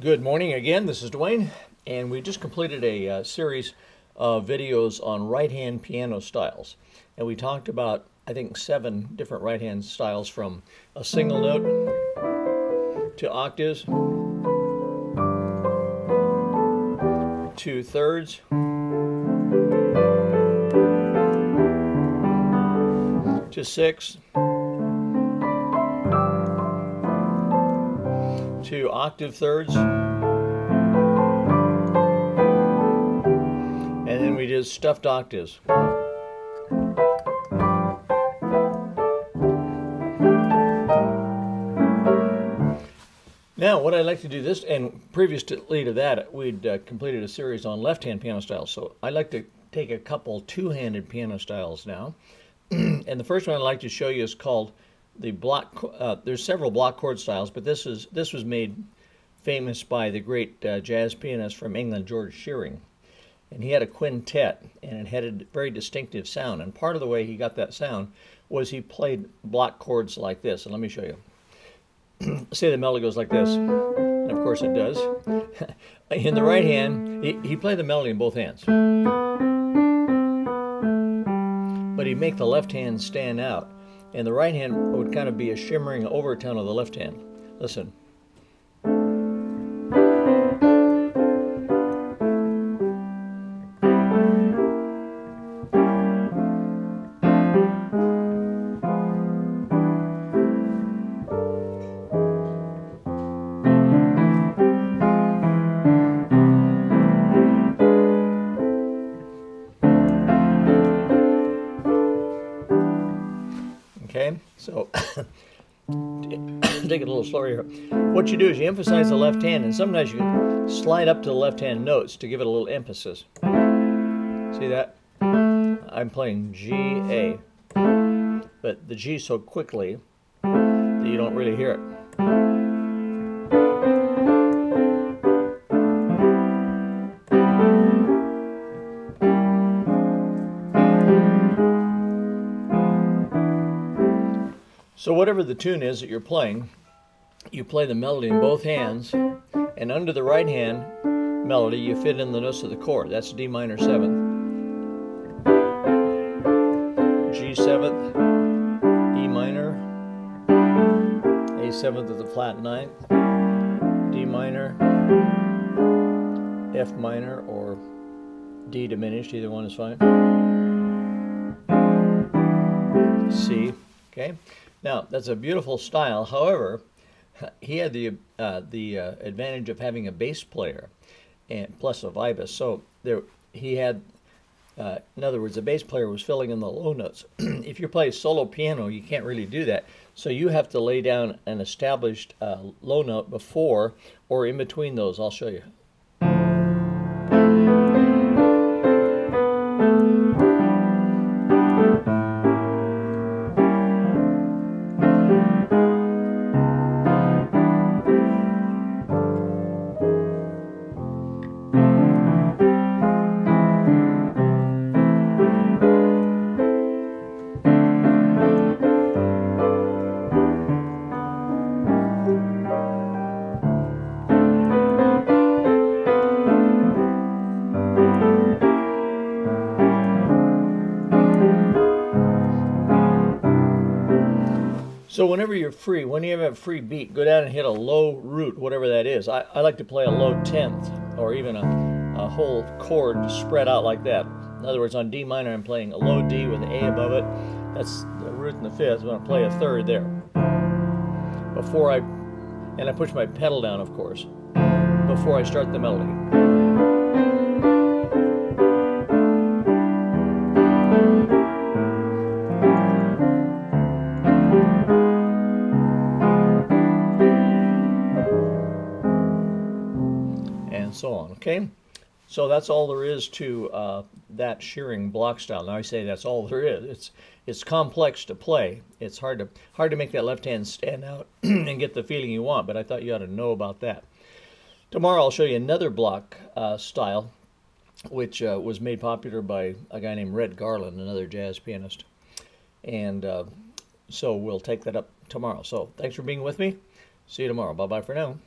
Good morning again. This is Dwayne, and we just completed a series of videos on right-hand piano styles. And we talked about, I think, 7 different right-hand styles, from a single note to octaves to thirds to sixths to octave thirds, and then we did stuffed octaves. Now, what I'd like to do this, and previously to that, we'd completed a series on left-hand piano styles. So I'd like to take a couple two-handed piano styles now. And the first one I'd like to show you is called the block. There's several block chord styles, but this was made famous by the great jazz pianist from England, George Shearing. And he had a quintet, and it had a very distinctive sound. And part of the way he got that sound was he played block chords like this. And let me show you. Say the melody goes like this, and of course it does. In the right hand, he played the melody in both hands, but he'd make the left hand stand out, and the right hand would kind of be a shimmering overtone of the left hand. Listen. Okay, so take it a little slower here. What you do is you emphasize the left hand, and sometimes you can slide up to the left-hand notes to give it a little emphasis. See that? I'm playing G, A, but the G so quickly that you don't really hear it. So whatever the tune is that you're playing, you play the melody in both hands, and under the right hand melody you fit in the notes of the chord. That's D minor 7th, G 7th, E minor, A 7th at the flat 9th, D minor, F minor, or D diminished, either one is fine, C. Okay. Now, that's a beautiful style. However, he had the advantage of having a bass player and plus a vibus. So he had, in other words, the bass player was filling in the low notes. If you play solo piano, you can't really do that. So you have to lay down an established low note before or in between those. I'll show you. So whenever you're free, when you have a free beat, go down and hit a low root, whatever that is. I like to play a low 10th, or even a whole chord spread out like that. In other words, on D minor, I'm playing a low D with an A above it. That's the root in the 5th. I'm going to play a 3rd there. And I push my pedal down, of course, before I start the melody. And so on. Okay, so that's all there is to that Shearing block style. Now I say that's all there is. It's complex to play. It's hard to make that left hand stand out and get the feeling you want. But I thought you ought to know about that. Tomorrow I'll show you another block style, which was made popular by a guy named Red Garland, another jazz pianist. And so we'll take that up tomorrow. So thanks for being with me. See you tomorrow. Bye-bye for now.